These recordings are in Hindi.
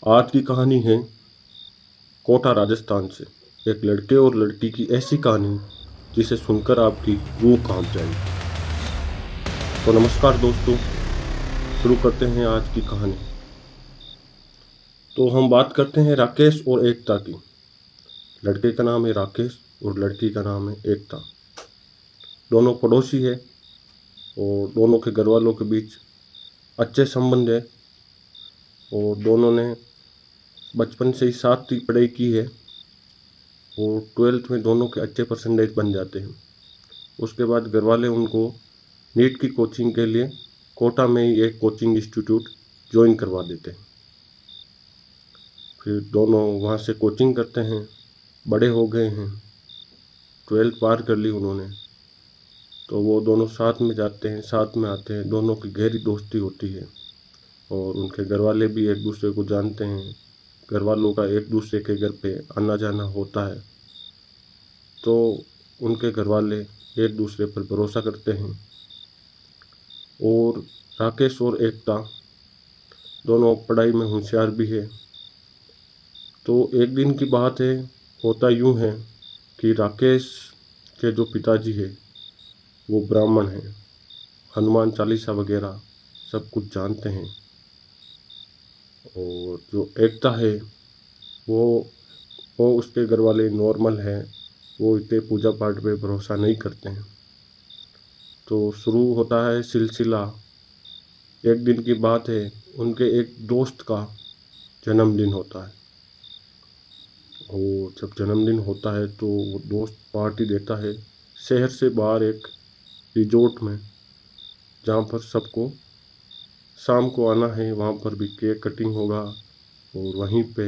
आज की कहानी है कोटा राजस्थान से। एक लड़के और लड़की की ऐसी कहानी जिसे सुनकर आपकी रूह कांप जाएगी। तो नमस्कार दोस्तों, शुरू करते हैं आज की कहानी। तो हम बात करते हैं राकेश और एकता की। लड़के का नाम है राकेश और लड़की का नाम है एकता। दोनों पड़ोसी है और दोनों के घर वालों के बीच अच्छे संबंध है और दोनों ने बचपन से ही साथ ही पढ़ाई की है और 12th में दोनों के अच्छे परसेंटेज बन जाते हैं। उसके बाद घर वाले उनको नीट की कोचिंग के लिए कोटा में ही एक कोचिंग इंस्टीट्यूट ज्वाइन करवा देते हैं। फिर दोनों वहाँ से कोचिंग करते हैं, बड़े हो गए हैं, 12th पार कर ली उन्होंने। तो वो दोनों साथ में जाते हैं, साथ में आते हैं, दोनों की गहरी दोस्ती होती है और उनके घर वाले भी एक दूसरे को जानते हैं। घर वालों का एक दूसरे के घर पे आना जाना होता है, तो उनके घर वाले एक दूसरे पर भरोसा करते हैं। और राकेश और एकता दोनों पढ़ाई में होशियार भी है। तो एक दिन की बात है, होता यूँ है कि राकेश के जो पिताजी है वो ब्राह्मण हैं, हनुमान चालीसा वगैरह सब कुछ जानते हैं। और जो एकता है वो वो उसके घर वाले नॉर्मल है, वो इतने पूजा पाठ पे भरोसा नहीं करते हैं। तो शुरू होता है सिलसिला। एक दिन की बात है, उनके एक दोस्त का जन्मदिन होता है और जब जन्मदिन होता है तो वो दोस्त पार्टी देता है शहर से बाहर एक रिजॉर्ट में, जहाँ पर सबको शाम को आना है। वहाँ पर भी केक कटिंग होगा और वहीं पे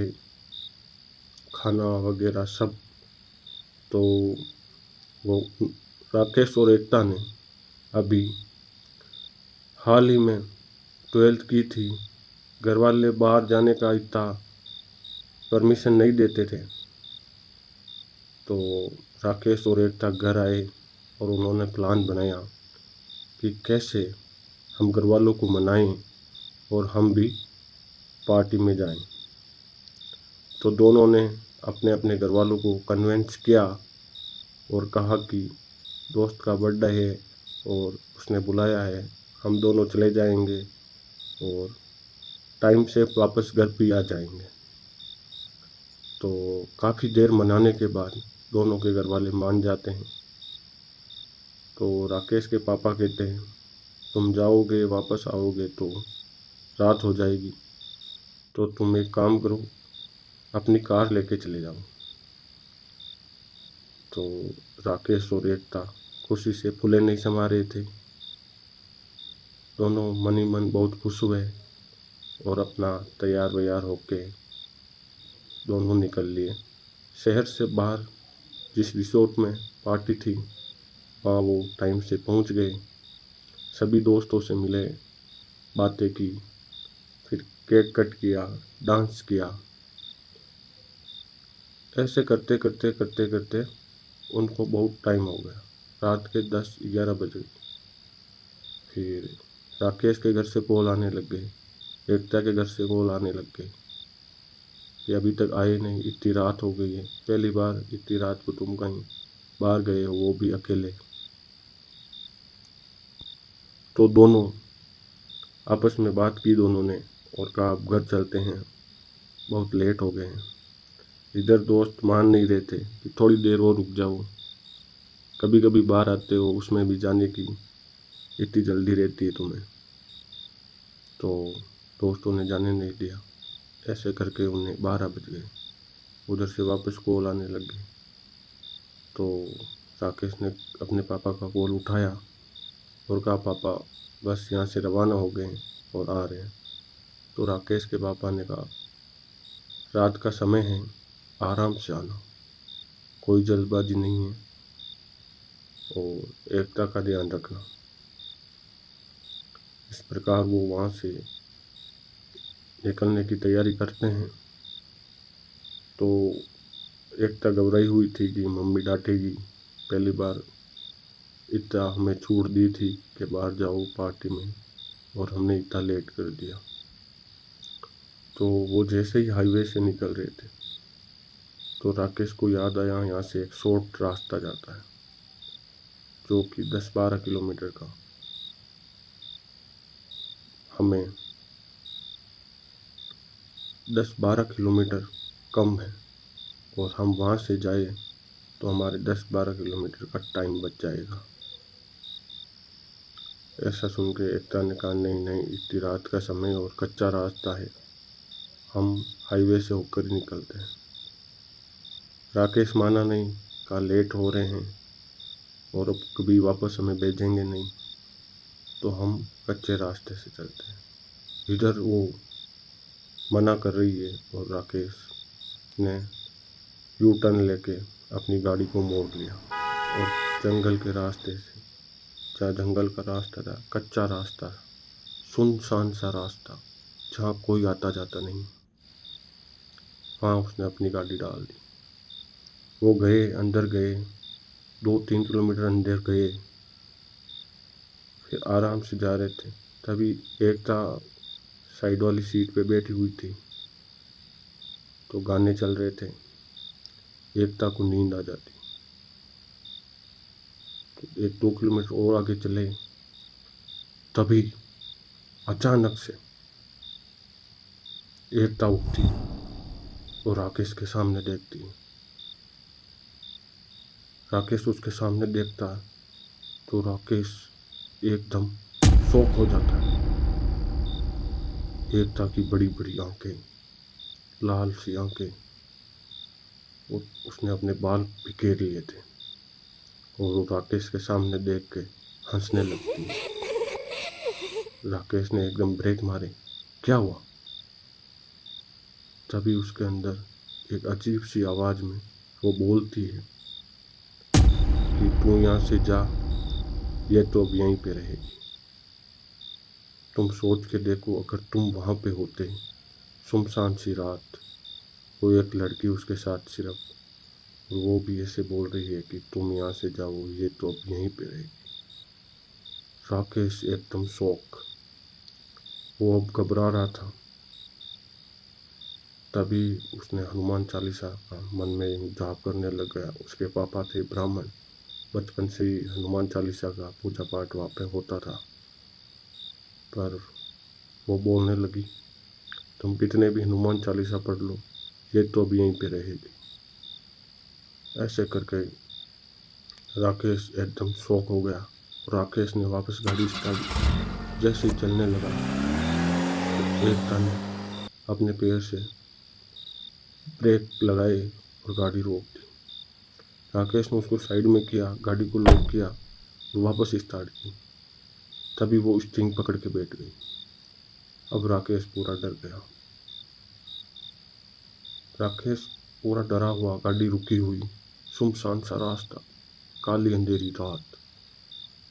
खाना वगैरह सब। तो वो राकेश और एकता ने अभी हाल ही में 12th की थी। घर वाले बाहर जाने का इतना परमिशन नहीं देते थे। तो राकेश और एकता घर आए और उन्होंने प्लान बनाया कि कैसे हम घर वालों को मनाएं और हम भी पार्टी में जाएं। तो दोनों ने अपने अपने घर वालों को कन्विंस किया और कहा कि दोस्त का बर्थडे है और उसने बुलाया है, हम दोनों चले जाएंगे और टाइम से वापस घर भी आ जाएंगे। तो काफ़ी देर मनाने के बाद दोनों के घर वाले मान जाते हैं। तो राकेश के पापा कहते हैं, तुम जाओगे वापस आओगे तो रात हो जाएगी, तो तुम एक काम करो, अपनी कार लेके चले जाओ। तो राकेश और एकता खुशी से फूले नहीं समा रहे थे। दोनों मन ही मन बहुत खुश हुए और अपना तैयार वैयार होके दोनों निकल लिए शहर से बाहर। जिस रिसोर्ट में पार्टी थी वहाँ वो टाइम से पहुँच गए, सभी दोस्तों से मिले, बातें की, फिर केक कट किया, डांस किया। ऐसे करते करते करते करते उनको बहुत टाइम हो गया, रात के 10-11 बज गए। फिर राकेश के घर से कॉल आने लग गए, एकता के घर से कॉल आने लग गए कि अभी तक आए नहीं, इतनी रात हो गई है, पहली बार इतनी रात को तुम कहीं बाहर गए हो, वो भी अकेले। तो दोनों आपस में बात की दोनों ने और कहा अब घर चलते हैं, बहुत लेट हो गए हैं। इधर दोस्त मान नहीं रहे थे कि थोड़ी देर और रुक जाओ, कभी कभी बाहर आते हो उसमें भी जाने की इतनी जल्दी रहती है तुम्हें। तो दोस्तों ने जाने नहीं दिया। ऐसे करके उन्हें 12 बज गए। उधर से वापस कॉल आने लग गई। तो राकेश ने अपने पापा का कॉल उठाया और कहा पापा बस यहाँ से रवाना हो गए और आ रहे हैं। तो राकेश के पापा ने कहा रात का समय है, आराम से आना, कोई जल्दबाजी नहीं है और एकता का ध्यान रखना। इस प्रकार वो वहाँ से निकलने की तैयारी करते हैं। तो एकता घबराई हुई थी कि मम्मी डांटेगी, पहली बार इतना हमें छूट दी थी कि बाहर जाओ पार्टी में और हमने इतना लेट कर दिया। तो वो जैसे ही हाईवे से निकल रहे थे तो राकेश को याद आया यहाँ से एक शॉर्ट रास्ता जाता है जो कि 10-12 किलोमीटर का हमें 10-12 किलोमीटर कम है और हम वहाँ से जाए तो हमारे 10-12 किलोमीटर का टाइम बच जाएगा। ऐसा सुन के एकता ने कहा, नहीं नहीं, इतनी रात का समय और कच्चा रास्ता है, हम हाईवे से होकर ही निकलते हैं। राकेश माना नहीं, कहा लेट हो रहे हैं और अब कभी वापस हमें भेजेंगे नहीं, तो हम कच्चे रास्ते से चलते हैं। इधर वो मना कर रही है और राकेश ने यू टर्न लेके अपनी गाड़ी को मोड़ लिया और जंगल के रास्ते से, जहाँ जंगल का रास्ता था, कच्चा रास्ता, सुनसान सा रास्ता जहाँ कोई आता जाता नहीं, वहाँ उसने अपनी गाड़ी डाल दी। वो गए, अंदर गए, 2-3 किलोमीटर अंदर गए, फिर आराम से जा रहे थे। तभी एकता साइड वाली सीट पे बैठी हुई थी तो गाने चल रहे थे। एकता को नींद आ जाती। तो 1-2 किलोमीटर और आगे चले, तभी अचानक से एकता उठती और राकेश के सामने देखती। राकेश उसके सामने देखता है तो राकेश एकदम शॉक हो जाता है। एकता की बड़ी बड़ी आंखें, लाल सी आंखें, और उसने अपने बाल बिखेर लिए थे और वो राकेश के सामने देख के हंसने लगती है। राकेश ने एकदम ब्रेक मारे, क्या हुआ? तभी उसके अंदर एक अजीब सी आवाज़ में वो बोलती है कि तू यहाँ से जा, ये तो अब यहीं पे रहेगी। तुम सोच के देखो, अगर तुम वहाँ पे होते, सुनसान सी रात, वो एक लड़की उसके साथ सिर्फ, और वो भी ऐसे बोल रही है कि तुम यहाँ से जाओ, ये तो अब यहीं पे रहेगी। राकेश एकदम शॉक, वो अब घबरा रहा था। तभी उसने हनुमान चालीसा का मन में जाप करने लग गया। उसके पापा थे ब्राह्मण, बचपन से ही हनुमान चालीसा का पूजा पाठ वहाँ पे होता था। पर वो बोलने लगी, तुम कितने भी हनुमान चालीसा पढ़ लो, ये तो अब यहीं पे रहेगी। ऐसे करके राकेश एकदम शॉक हो गया। राकेश ने वापस गाड़ी स्टार्ट, जैसे ही चलने लगा तो एकता ने अपने पैर से ब्रेक लगाए और गाड़ी रोक दी। राकेश ने उसको साइड में किया, गाड़ी को लॉक किया और वापस स्टार्ट की। तभी वो स्टीयरिंग पकड़ के बैठ गई। अब राकेश पूरा डर गया। राकेश पूरा डरा हुआ, गाड़ी रुकी हुई, सुनसान सा रास्ता, काली अंधेरी रात,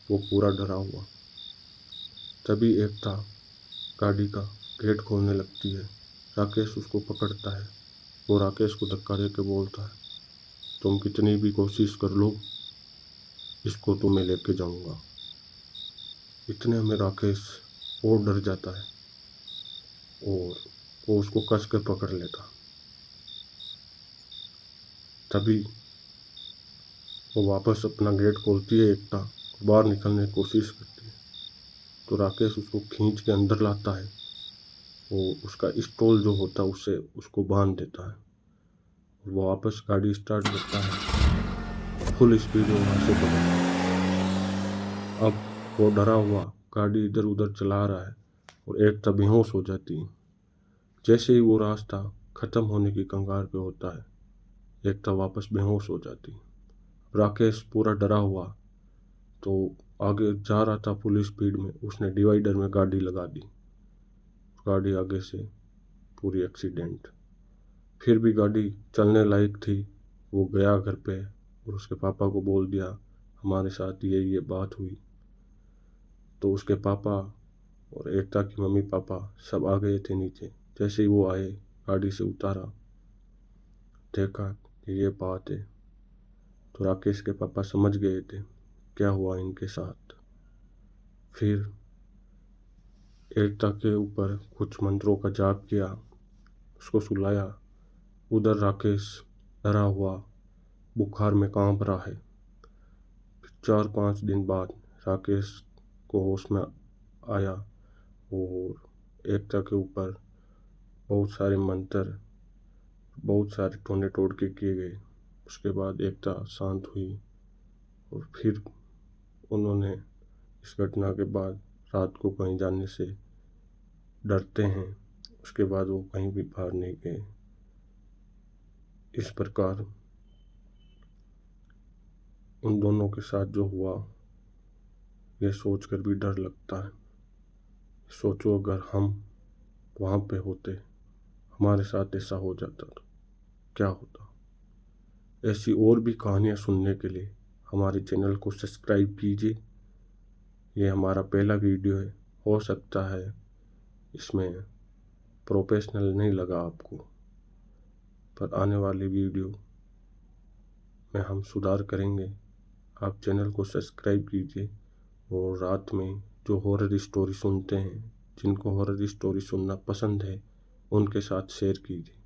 वो पूरा डरा हुआ। तभी एकता गाड़ी का गेट खोलने लगती है। राकेश उसको पकड़ता है। वो राकेश को धक्का दे के बोलता है, तुम कितनी भी कोशिश कर लो, इसको तो मैं लेके जाऊंगा। इतने में राकेश और डर जाता है और वो उसको कस के पकड़ लेता। तभी वो वापस अपना गेट खोलती है, एकता बाहर निकलने की कोशिश करती है तो राकेश उसको खींच के अंदर लाता है। वो उसका स्टॉल जो होता है उससे उसको बांध देता है। वो वापस गाड़ी स्टार्ट करता है, फुल स्पीड में वहाँ से भगाता है। अब वो डरा हुआ गाड़ी इधर उधर चला रहा है और एकता बेहोश हो जाती है। जैसे ही वो रास्ता खत्म होने की कगार पे होता है, एकता वापस बेहोश हो जाती है। राकेश पूरा डरा हुआ तो आगे जा रहा था फुल स्पीड में, उसने डिवाइडर में गाड़ी लगा दी। गाड़ी आगे से पूरी एक्सीडेंट। फिर भी गाड़ी चलने लायक थी। वो गया घर पे और उसके पापा को बोल दिया, हमारे साथ ये बात हुई। तो उसके पापा और एकता की मम्मी पापा सब आ गए थे नीचे। जैसे ही वो आए, गाड़ी से उतारा, देखा कि ये बात है, तो राकेश के पापा समझ गए थे क्या हुआ इनके साथ। फिर एकता के ऊपर कुछ मंत्रों का जाप किया उसको सुलाया। उधर राकेश डरा हुआ बुखार में कांप रहा है। 4-5 दिन बाद राकेश को होश में आया और एकता के ऊपर बहुत सारे मंत्र, बहुत सारे टोने टोटके किए गए। उसके बाद एकता शांत हुई और फिर उन्होंने इस घटना के बाद रात को कहीं जाने से डरते हैं। उसके बाद वो कहीं भी बाहर नहीं गए। इस प्रकार उन दोनों के साथ जो हुआ ये सोचकर भी डर लगता है। सोचो अगर हम वहाँ पे होते, हमारे साथ ऐसा हो जाता तो क्या होता। ऐसी और भी कहानियाँ सुनने के लिए हमारे चैनल को सब्सक्राइब कीजिए। ये हमारा पहला वीडियो है, हो सकता है इसमें प्रोफेशनल नहीं लगा आपको, पर आने वाली वीडियो में हम सुधार करेंगे। आप चैनल को सब्सक्राइब कीजिए और रात में जो हॉरर स्टोरी सुनते हैं, जिनको हॉरर स्टोरी सुनना पसंद है, उनके साथ शेयर कीजिए।